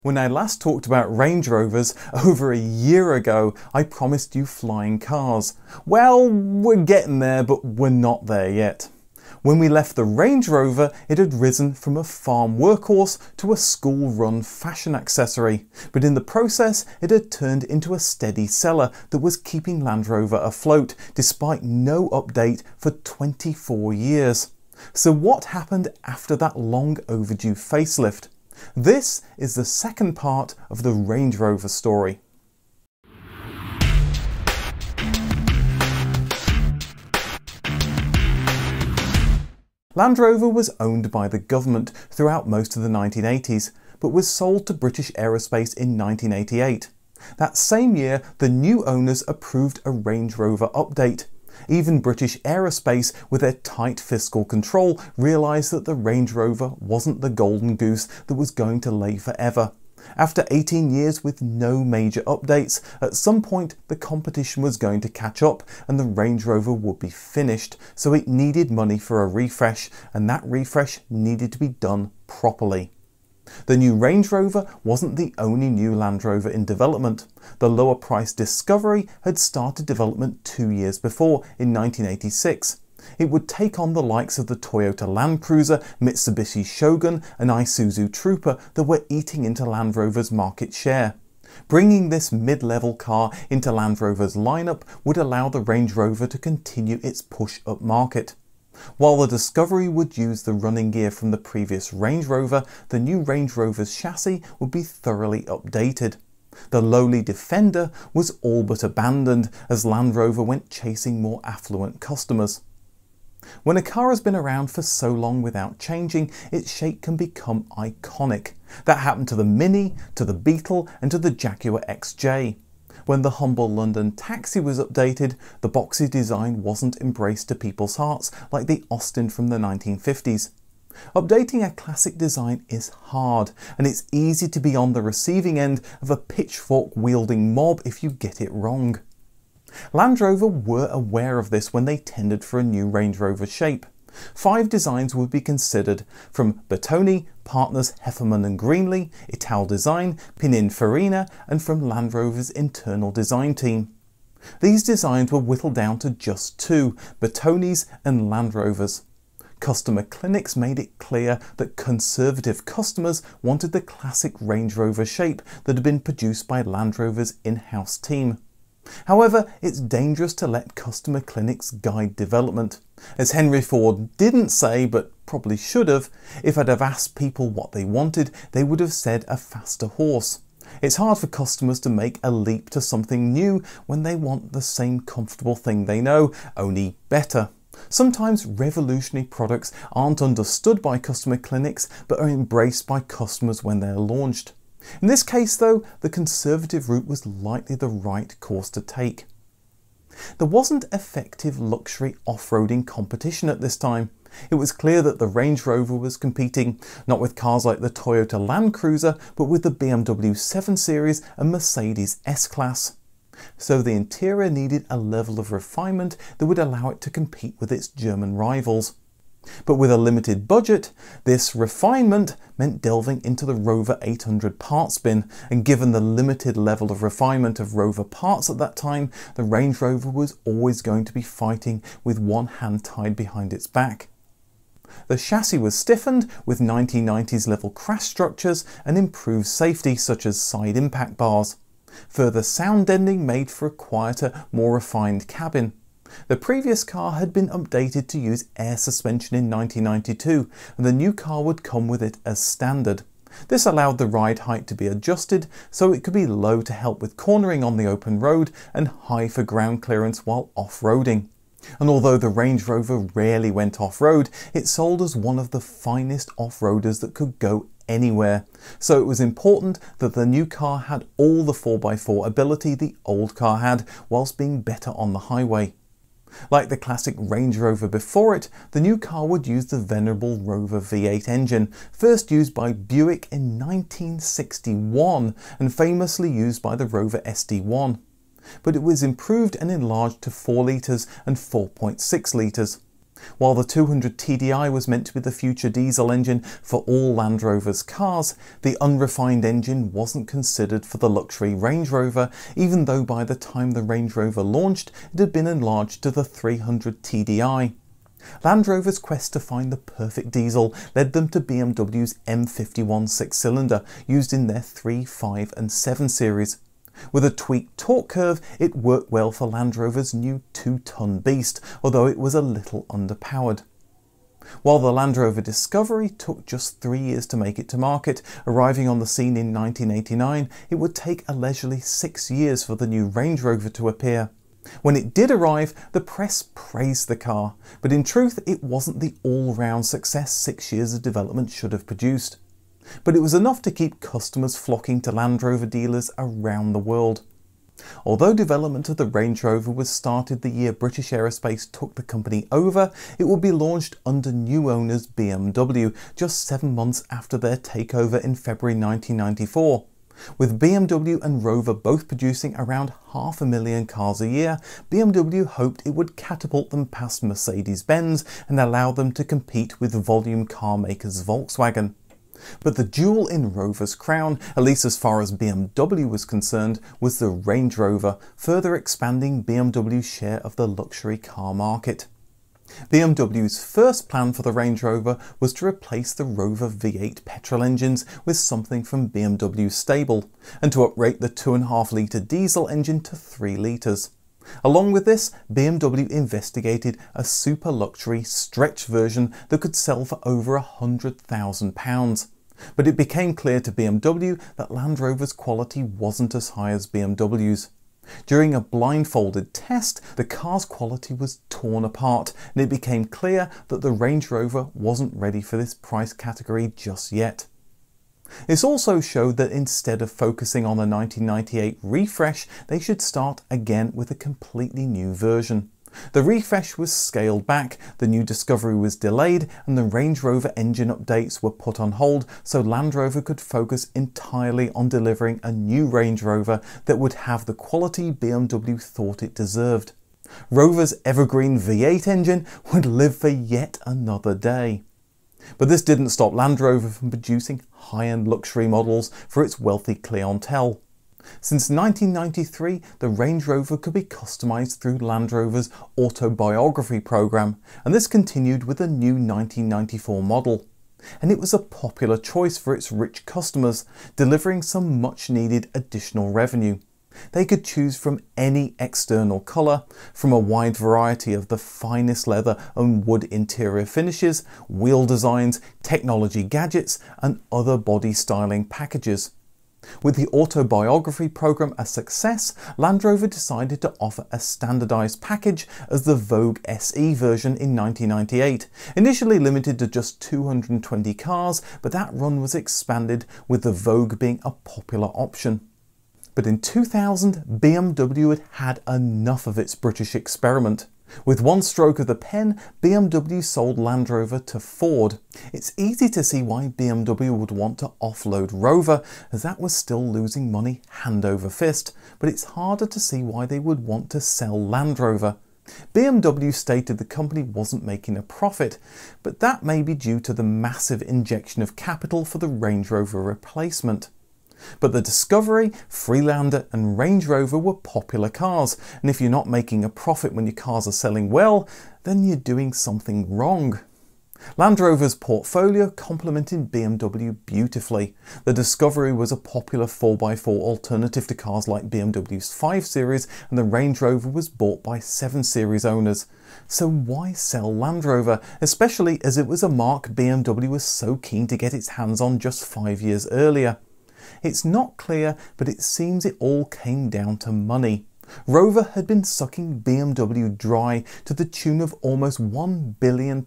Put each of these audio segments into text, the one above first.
When I last talked about Range Rovers over a year ago, I promised you flying cars. Well, we're getting there, but we're not there yet. When we left the Range Rover, it had risen from a farm workhorse to a school-run fashion accessory, but in the process it had turned into a steady seller that was keeping Land Rover afloat, despite no update for 24 years. So what happened after that long overdue facelift? This is the second part of the Range Rover story. Land Rover was owned by the government throughout most of the 1980s, but was sold to British Aerospace in 1988. That same year, the new owners approved a Range Rover update. Even British Aerospace, with their tight fiscal control, realised that the Range Rover wasn't the golden goose that was going to lay forever. After 18 years with no major updates, at some point the competition was going to catch up and the Range Rover would be finished, so it needed money for a refresh, and that refresh needed to be done properly. The new Range Rover wasn't the only new Land Rover in development. The lower priced Discovery had started development 2 years before, in 1986. It would take on the likes of the Toyota Land Cruiser, Mitsubishi Shogun and Isuzu Trooper that were eating into Land Rover's market share. Bringing this mid-level car into Land Rover's lineup would allow the Range Rover to continue its push up market. While the Discovery would use the running gear from the previous Range Rover, the new Range Rover's chassis would be thoroughly updated. The lowly Defender was all but abandoned as Land Rover went chasing more affluent customers. When a car has been around for so long without changing, its shape can become iconic. That happened to the Mini, to the Beetle and to the Jaguar XJ. When the humble London Taxi was updated, the boxy design wasn't embraced to people's hearts like the Austin from the 1950s. Updating a classic design is hard, and it's easy to be on the receiving end of a pitchfork-wielding mob if you get it wrong. Land Rover were aware of this when they tendered for a new Range Rover shape. 5 designs would be considered, from Bertone, partners Hefferman and Greenlee, Italdesign, Pininfarina and from Land Rover's internal design team. These designs were whittled down to just 2, Bertone's and Land Rover's. Customer clinics made it clear that conservative customers wanted the classic Range Rover shape that had been produced by Land Rover's in-house team. However, it's dangerous to let customer clinics guide development. As Henry Ford didn't say, but probably should have, if I'd have asked people what they wanted, they would have said a faster horse. It's hard for customers to make a leap to something new when they want the same comfortable thing they know, only better. Sometimes revolutionary products aren't understood by customer clinics, but are embraced by customers when they're launched. In this case though, the conservative route was likely the right course to take. There wasn't effective luxury off-roading competition at this time. It was clear that the Range Rover was competing not with cars like the Toyota Land Cruiser, but with the BMW 7 Series and Mercedes S-Class. So the interior needed a level of refinement that would allow it to compete with its German rivals. But with a limited budget, this refinement meant delving into the Rover 800 parts bin, and given the limited level of refinement of Rover parts at that time, the Range Rover was always going to be fighting with one hand tied behind its back. The chassis was stiffened with 1990s level crash structures and improved safety such as side impact bars. Further sound deadening made for a quieter, more refined cabin. The previous car had been updated to use air suspension in 1992, and the new car would come with it as standard. This allowed the ride height to be adjusted so it could be low to help with cornering on the open road and high for ground clearance while off-roading. And although the Range Rover rarely went off-road, it sold as one of the finest off-roaders that could go anywhere. So it was important that the new car had all the 4x4 ability the old car had, whilst being better on the highway. Like the classic Range Rover before it, the new car would use the venerable Rover V8 engine, first used by Buick in 1961 and famously used by the Rover SD1. But it was improved and enlarged to 4 litres and 4.6 litres. While the 200 TDI was meant to be the future diesel engine for all Land Rover's cars, the unrefined engine wasn't considered for the luxury Range Rover, even though by the time the Range Rover launched, it had been enlarged to the 300 TDI. Land Rover's quest to find the perfect diesel led them to BMW's M51 six-cylinder, used in their 3, 5 and 7 series. With a tweaked torque curve, it worked well for Land Rover's new 2-ton beast, although it was a little underpowered. While the Land Rover Discovery took just 3 years to make it to market, arriving on the scene in 1989, it would take a leisurely 6 years for the new Range Rover to appear. When it did arrive, the press praised the car, but in truth it wasn't the all-round success 6 years of development should have produced. But it was enough to keep customers flocking to Land Rover dealers around the world. Although development of the Range Rover was started the year British Aerospace took the company over, it would be launched under new owners BMW just 7 months after their takeover in February 1994. With BMW and Rover both producing around 500,000 cars a year, BMW hoped it would catapult them past Mercedes-Benz and allow them to compete with volume car makers Volkswagen. But the jewel in Rover's crown, at least as far as BMW was concerned, was the Range Rover, further expanding BMW's share of the luxury car market. BMW's first plan for the Range Rover was to replace the Rover V8 petrol engines with something from BMW's stable, and to uprate the 2.5 litre diesel engine to 3 litres. Along with this, BMW investigated a super luxury stretch version that could sell for over £100,000. But it became clear to BMW that Land Rover's quality wasn't as high as BMW's. During a blindfolded test, the car's quality was torn apart, and it became clear that the Range Rover wasn't ready for this price category just yet. This also showed that instead of focusing on the 1998 refresh, they should start again with a completely new version. The refresh was scaled back, the new Discovery was delayed, and the Range Rover engine updates were put on hold so Land Rover could focus entirely on delivering a new Range Rover that would have the quality BMW thought it deserved. Rover's evergreen V8 engine would live for yet another day. But this didn't stop Land Rover from producing high-end luxury models for its wealthy clientele. Since 1993, the Range Rover could be customised through Land Rover's autobiography programme, and this continued with a new 1994 model. And it was a popular choice for its rich customers, delivering some much-needed additional revenue. They could choose from any external colour, from a wide variety of the finest leather and wood interior finishes, wheel designs, technology gadgets and other body styling packages. With the autobiography programme a success, Land Rover decided to offer a standardised package as the Vogue SE version in 1998, initially limited to just 220 cars, but that run was expanded with the Vogue being a popular option. But in 2000, BMW had had enough of its British experiment. With one stroke of the pen, BMW sold Land Rover to Ford. It's easy to see why BMW would want to offload Rover, as that was still losing money hand over fist, but it's harder to see why they would want to sell Land Rover. BMW stated the company wasn't making a profit, but that may be due to the massive injection of capital for the Range Rover replacement. But the Discovery, Freelander and Range Rover were popular cars, and if you're not making a profit when your cars are selling well, then you're doing something wrong. Land Rover's portfolio complemented BMW beautifully. The Discovery was a popular 4x4 alternative to cars like BMW's 5 Series, and the Range Rover was bought by 7 Series owners. So why sell Land Rover, especially as it was a marque BMW was so keen to get its hands on just 5 years earlier? It's not clear, but it seems it all came down to money. Rover had been sucking BMW dry to the tune of almost £1 billion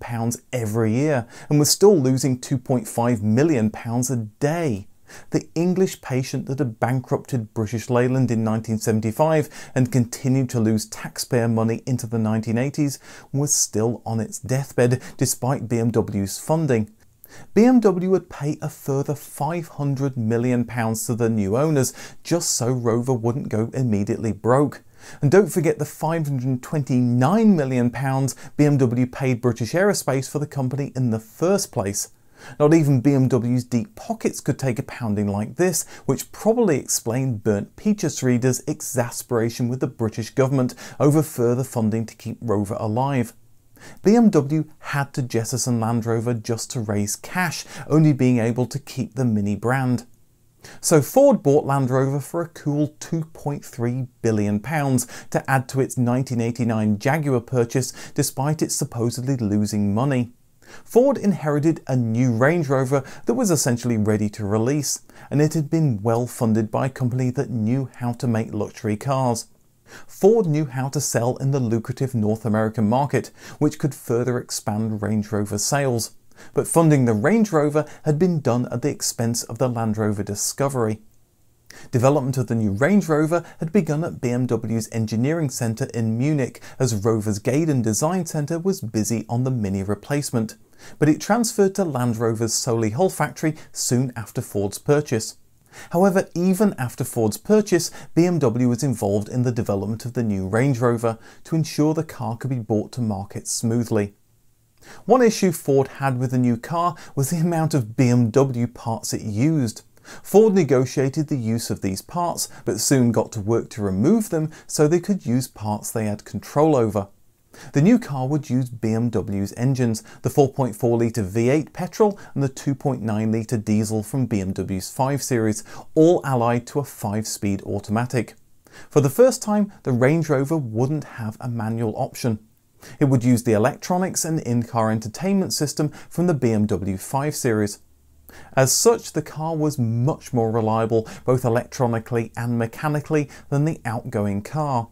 every year, and was still losing £2.5 million a day. The English patient that had bankrupted British Leyland in 1975 and continued to lose taxpayer money into the 1980s was still on its deathbed despite BMW's funding. BMW would pay a further £500 million to the new owners just so Rover wouldn't go immediately broke. And don't forget the £529 million BMW paid British Aerospace for the company in the first place. Not even BMW's deep pockets could take a pounding like this, which probably explained Bernd Peaches readers' exasperation with the British government over further funding to keep Rover alive. BMW had to jettison Land Rover just to raise cash, only being able to keep the Mini brand. So Ford bought Land Rover for a cool £2.3 billion to add to its 1989 Jaguar purchase, despite it supposedly losing money. Ford inherited a new Range Rover that was essentially ready to release, and it had been well funded by a company that knew how to make luxury cars. Ford knew how to sell in the lucrative North American market, which could further expand Range Rover sales. But funding the Range Rover had been done at the expense of the Land Rover Discovery. Development of the new Range Rover had begun at BMW's engineering centre in Munich, as Rover's Gaydon Design Centre was busy on the Mini replacement, but it transferred to Land Rover's Solihull factory soon after Ford's purchase. However, even after Ford's purchase, BMW was involved in the development of the new Range Rover to ensure the car could be brought to market smoothly. One issue Ford had with the new car was the amount of BMW parts it used. Ford negotiated the use of these parts, but soon got to work to remove them so they could use parts they had control over. The new car would use BMW's engines, the 4.4 litre V8 petrol and the 2.9 litre diesel from BMW's 5 Series, all allied to a 5-speed automatic. For the first time, the Range Rover wouldn't have a manual option. It would use the electronics and in-car entertainment system from the BMW 5 Series. As such, the car was much more reliable, both electronically and mechanically, than the outgoing car.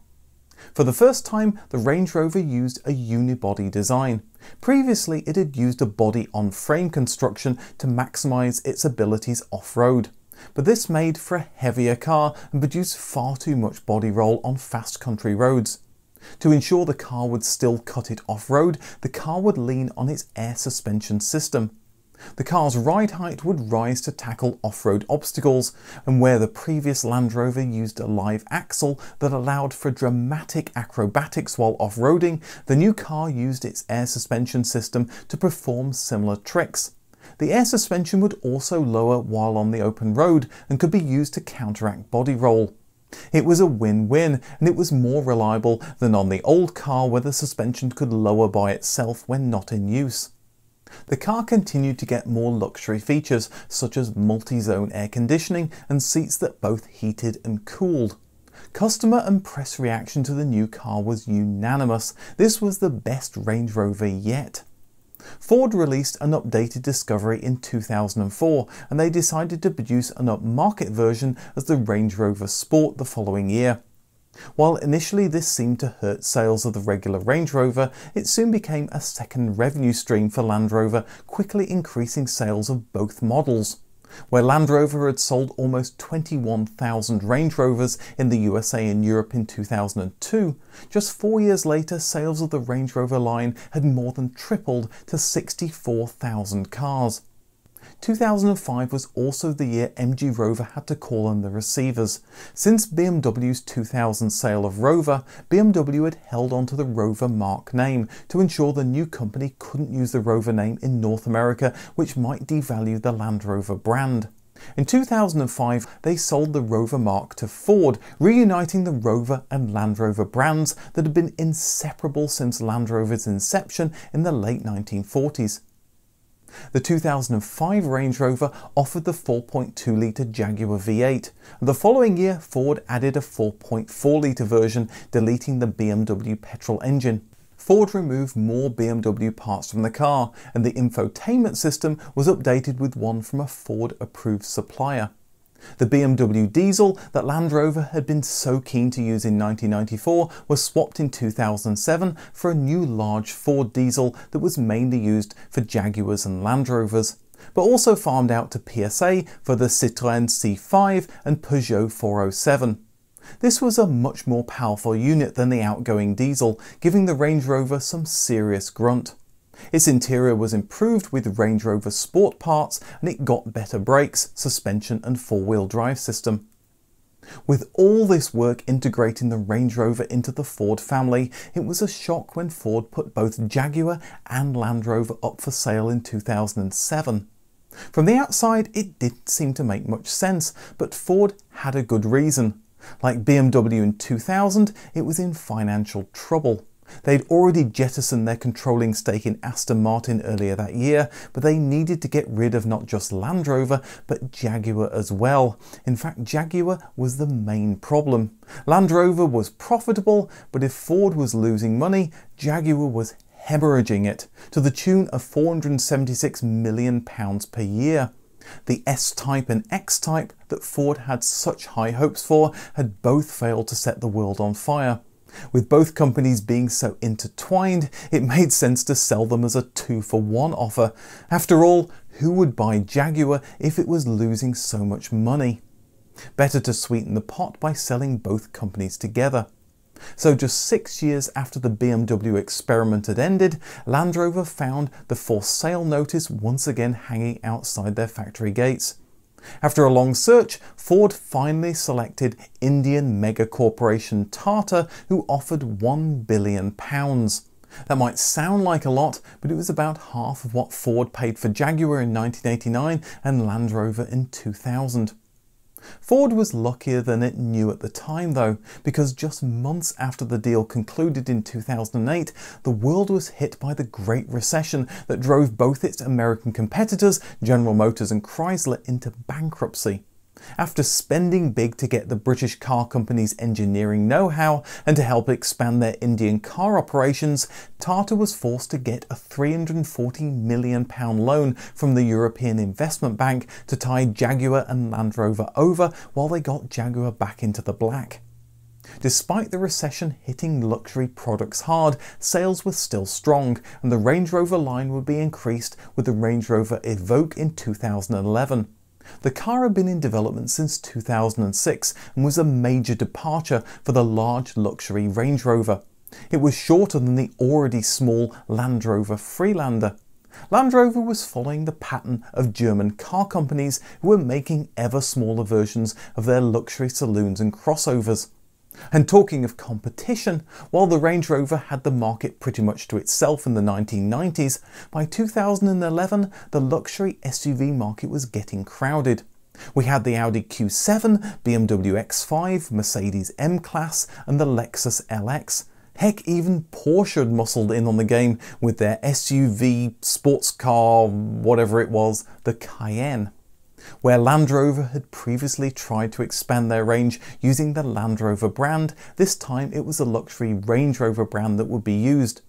For the first time, the Range Rover used a unibody design. Previously, it had used a body-on-frame construction to maximise its abilities off-road. But this made for a heavier car and produced far too much body roll on fast country roads. To ensure the car would still cut it off-road, the car would lean on its air suspension system. The car's ride height would rise to tackle off-road obstacles, and where the previous Land Rover used a live axle that allowed for dramatic acrobatics while off-roading, the new car used its air suspension system to perform similar tricks. The air suspension would also lower while on the open road and could be used to counteract body roll. It was a win-win, and it was more reliable than on the old car where the suspension could lower by itself when not in use. The car continued to get more luxury features, such as multi-zone air conditioning and seats that both heated and cooled. Customer and press reaction to the new car was unanimous. This was the best Range Rover yet. Ford released an updated Discovery in 2004, and they decided to produce an upmarket version as the Range Rover Sport the following year. While initially this seemed to hurt sales of the regular Range Rover, it soon became a second revenue stream for Land Rover, quickly increasing sales of both models. Where Land Rover had sold almost 21,000 Range Rovers in the USA and Europe in 2002, just 4 years later sales of the Range Rover line had more than tripled to 64,000 cars. 2005 was also the year MG Rover had to call on the receivers. Since BMW's 2000 sale of Rover, BMW had held on to the Rover marque name to ensure the new company couldn't use the Rover name in North America, which might devalue the Land Rover brand. In 2005, they sold the Rover marque to Ford, reuniting the Rover and Land Rover brands that had been inseparable since Land Rover's inception in the late 1940s. The 2005 Range Rover offered the 4.2 litre Jaguar V8. The following year, Ford added a 4.4 litre version, deleting the BMW petrol engine. Ford removed more BMW parts from the car, and the infotainment system was updated with one from a Ford-approved supplier. The BMW diesel that Land Rover had been so keen to use in 1994 was swapped in 2007 for a new large Ford diesel that was mainly used for Jaguars and Land Rovers, but also farmed out to PSA for the Citroën C5 and Peugeot 407. This was a much more powerful unit than the outgoing diesel, giving the Range Rover some serious grunt. Its interior was improved with Range Rover Sport parts, and it got better brakes, suspension and four-wheel drive system. With all this work integrating the Range Rover into the Ford family, it was a shock when Ford put both Jaguar and Land Rover up for sale in 2007. From the outside, it didn't seem to make much sense, but Ford had a good reason. Like BMW in 2000, it was in financial trouble. They'd already jettisoned their controlling stake in Aston Martin earlier that year, but they needed to get rid of not just Land Rover, but Jaguar as well. In fact, Jaguar was the main problem. Land Rover was profitable, but if Ford was losing money, Jaguar was hemorrhaging it, to the tune of £476 million per year. The S-Type and X-Type that Ford had such high hopes for had both failed to set the world on fire. With both companies being so intertwined, it made sense to sell them as a 2-for-1 offer. After all, who would buy Jaguar if it was losing so much money? Better to sweeten the pot by selling both companies together. So just 6 years after the BMW experiment had ended, Land Rover found the for sale notice once again hanging outside their factory gates. After a long search, Ford finally selected Indian mega corporation Tata, who offered £1 billion. That might sound like a lot, but it was about half of what Ford paid for Jaguar in 1989 and Land Rover in 2000. Ford was luckier than it knew at the time though, because just months after the deal concluded in 2008, the world was hit by the Great Recession that drove both its American competitors, General Motors and Chrysler, into bankruptcy. After spending big to get the British car company's engineering know-how and to help expand their Indian car operations, Tata was forced to get a £340 million loan from the European Investment Bank to tide Jaguar and Land Rover over while they got Jaguar back into the black. Despite the recession hitting luxury products hard, sales were still strong, and the Range Rover line would be increased with the Range Rover Evoque in 2011. The car had been in development since 2006 and was a major departure for the large luxury Range Rover. It was shorter than the already small Land Rover Freelander. Land Rover was following the pattern of German car companies who were making ever smaller versions of their luxury saloons and crossovers. And talking of competition, while the Range Rover had the market pretty much to itself in the 1990s, by 2011 the luxury SUV market was getting crowded. We had the Audi Q7, BMW X5, Mercedes M-Class and the Lexus LX. Heck, even Porsche had muscled in on the game with their SUV, sports car, whatever it was, the Cayenne. Where Land Rover had previously tried to expand their range using the Land Rover brand, this time it was a luxury Range Rover brand that would be used.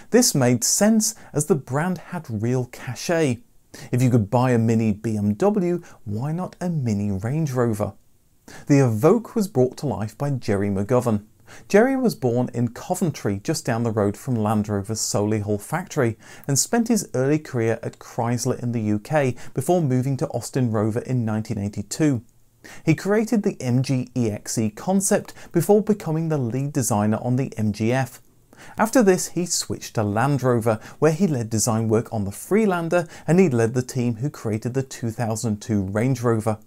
This made sense as the brand had real cachet. If you could buy a mini BMW, why not a mini Range Rover? The Evoque was brought to life by Gerry McGovern. Gerry was born in Coventry, just down the road from Land Rover's Solihull factory, and spent his early career at Chrysler in the UK before moving to Austin Rover in 1982. He created the MG EXE concept before becoming the lead designer on the MGF. After this, he switched to Land Rover, where he led design work on the Freelander, and he led the team who created the 2002 Range Rover.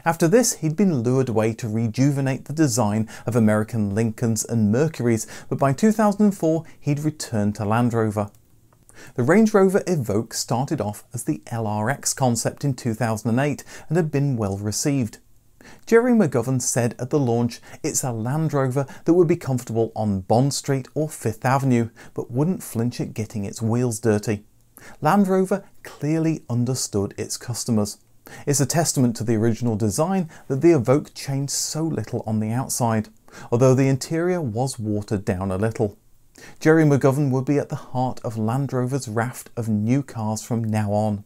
After this, he'd been lured away to rejuvenate the design of American Lincolns and Mercurys, but by 2004 he'd returned to Land Rover. The Range Rover Evoque started off as the LRX concept in 2008 and had been well received. Gerry McGovern said at the launch, "It's a Land Rover that would be comfortable on Bond Street or Fifth Avenue, but wouldn't flinch at getting its wheels dirty." Land Rover clearly understood its customers. It's a testament to the original design that the Evoque changed so little on the outside, although the interior was watered down a little. Gerry McGovern would be at the heart of Land Rover's raft of new cars from now on.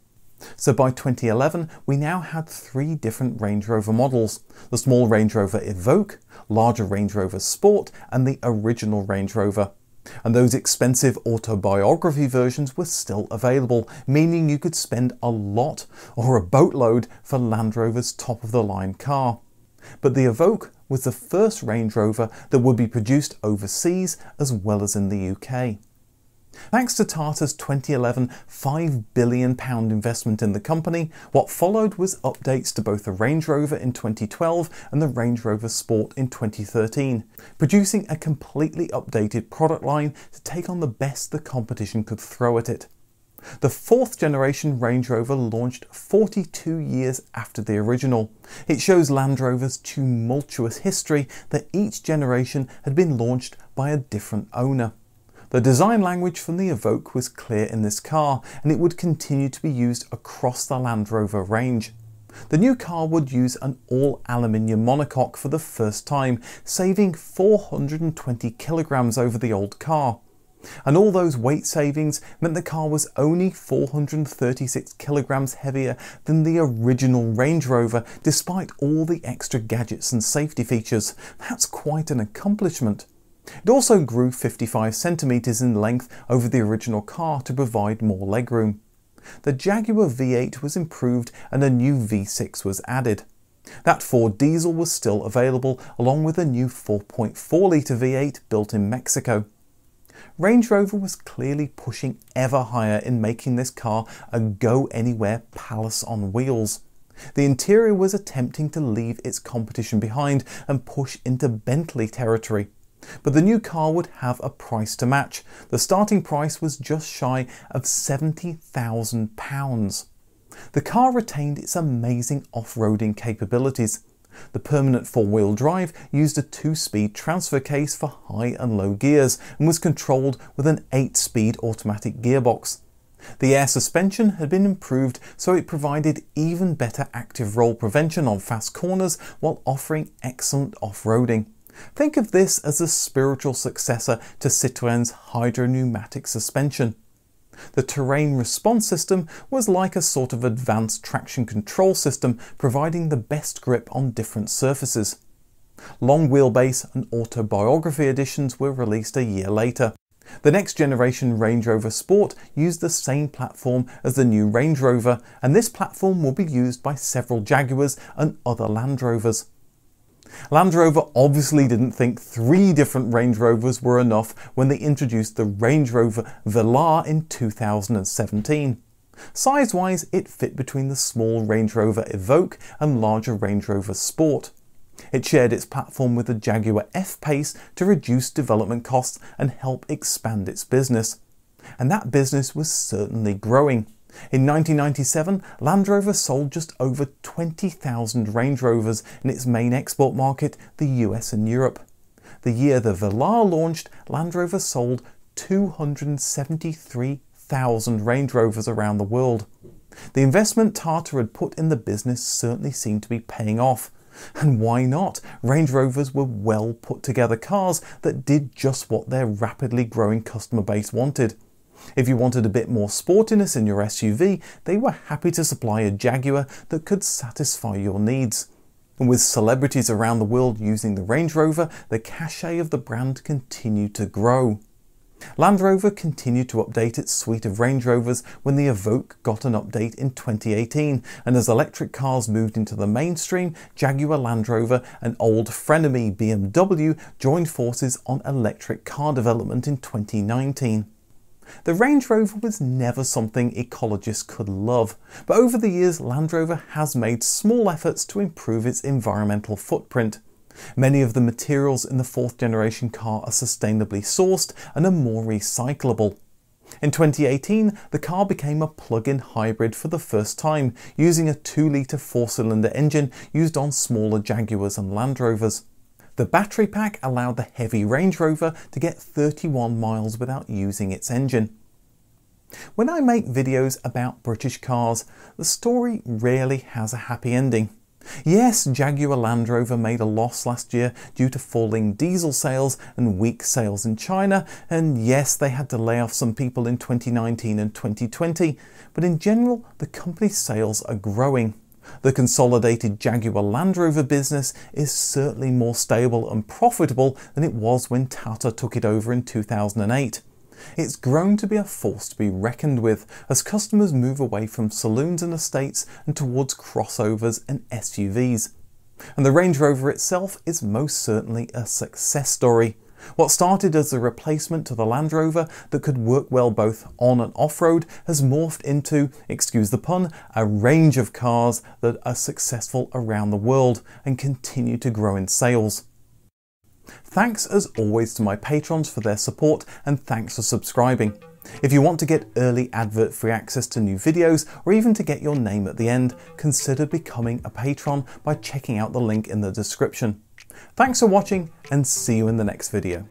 So by 2011 we now had 3 different Range Rover models: the small Range Rover Evoque, larger Range Rover Sport and the original Range Rover. And those expensive autobiography versions were still available, meaning you could spend a lot or a boatload for Land Rover's top-of-the-line car. But the Evoque was the first Range Rover that would be produced overseas as well as in the UK. Thanks to Tata's 2011 £5 billion investment in the company, what followed was updates to both the Range Rover in 2012 and the Range Rover Sport in 2013, producing a completely updated product line to take on the best the competition could throw at it. The fourth generation Range Rover launched 42 years after the original. It shows Land Rover's tumultuous history that each generation had been launched by a different owner. The design language from the Evoque was clear in this car, and it would continue to be used across the Land Rover range. The new car would use an all-aluminium monocoque for the first time, saving 420 kilograms over the old car. And all those weight savings meant the car was only 436 kilograms heavier than the original Range Rover, despite all the extra gadgets and safety features. That's quite an accomplishment. It also grew 55 centimeters in length over the original car to provide more legroom. The Jaguar V8 was improved and a new V6 was added. That Ford diesel was still available, along with a new 4.4-litre V8 built in Mexico. Range Rover was clearly pushing ever higher in making this car a go-anywhere palace on wheels. The interior was attempting to leave its competition behind and push into Bentley territory. But the new car would have a price to match. The starting price was just shy of £70,000. The car retained its amazing off-roading capabilities. The permanent four-wheel drive used a 2-speed transfer case for high and low gears and was controlled with an 8-speed automatic gearbox. The air suspension had been improved so it provided even better active roll prevention on fast corners while offering excellent off-roading. Think of this as a spiritual successor to Citroën's hydropneumatic suspension. The terrain response system was like a sort of advanced traction control system, providing the best grip on different surfaces. Long wheelbase and autobiography editions were released a year later. The next generation Range Rover Sport used the same platform as the new Range Rover, and this platform will be used by several Jaguars and other Land Rovers. Land Rover obviously didn't think 3 different Range Rovers were enough when they introduced the Range Rover Velar in 2017. Size-wise, it fit between the small Range Rover Evoque and larger Range Rover Sport. It shared its platform with the Jaguar F-Pace to reduce development costs and help expand its business. And that business was certainly growing. In 1997, Land Rover sold just over 20,000 Range Rovers in its main export market, the US and Europe. The year the Velar launched, Land Rover sold 273,000 Range Rovers around the world. The investment Tata had put in the business certainly seemed to be paying off. And why not? Range Rovers were well put together cars that did just what their rapidly growing customer base wanted. If you wanted a bit more sportiness in your SUV, they were happy to supply a Jaguar that could satisfy your needs. And with celebrities around the world using the Range Rover, the cachet of the brand continued to grow. Land Rover continued to update its suite of Range Rovers when the Evoque got an update in 2018, and as electric cars moved into the mainstream, Jaguar Land Rover and old frenemy BMW joined forces on electric car development in 2019. The Range Rover was never something ecologists could love, but over the years Land Rover has made small efforts to improve its environmental footprint. Many of the materials in the 4th generation car are sustainably sourced and are more recyclable. In 2018, the car became a plug-in hybrid for the first time, using a 2-litre 4-cylinder engine used on smaller Jaguars and Land Rovers. The battery pack allowed the heavy Range Rover to get 31 miles without using its engine. When I make videos about British cars, the story rarely has a happy ending. Yes, Jaguar Land Rover made a loss last year due to falling diesel sales and weak sales in China, and yes, they had to lay off some people in 2019 and 2020, but in general, the company's sales are growing. The consolidated Jaguar Land Rover business is certainly more stable and profitable than it was when Tata took it over in 2008. It's grown to be a force to be reckoned with as customers move away from saloons and estates and towards crossovers and SUVs. And the Range Rover itself is most certainly a success story. What started as a replacement to the Land Rover that could work well both on and off-road has morphed into, excuse the pun, a range of cars that are successful around the world and continue to grow in sales. Thanks as always to my patrons for their support, and thanks for subscribing. If you want to get early advert-free access to new videos, or even to get your name at the end, consider becoming a patron by checking out the link in the description. Thanks for watching, and see you in the next video.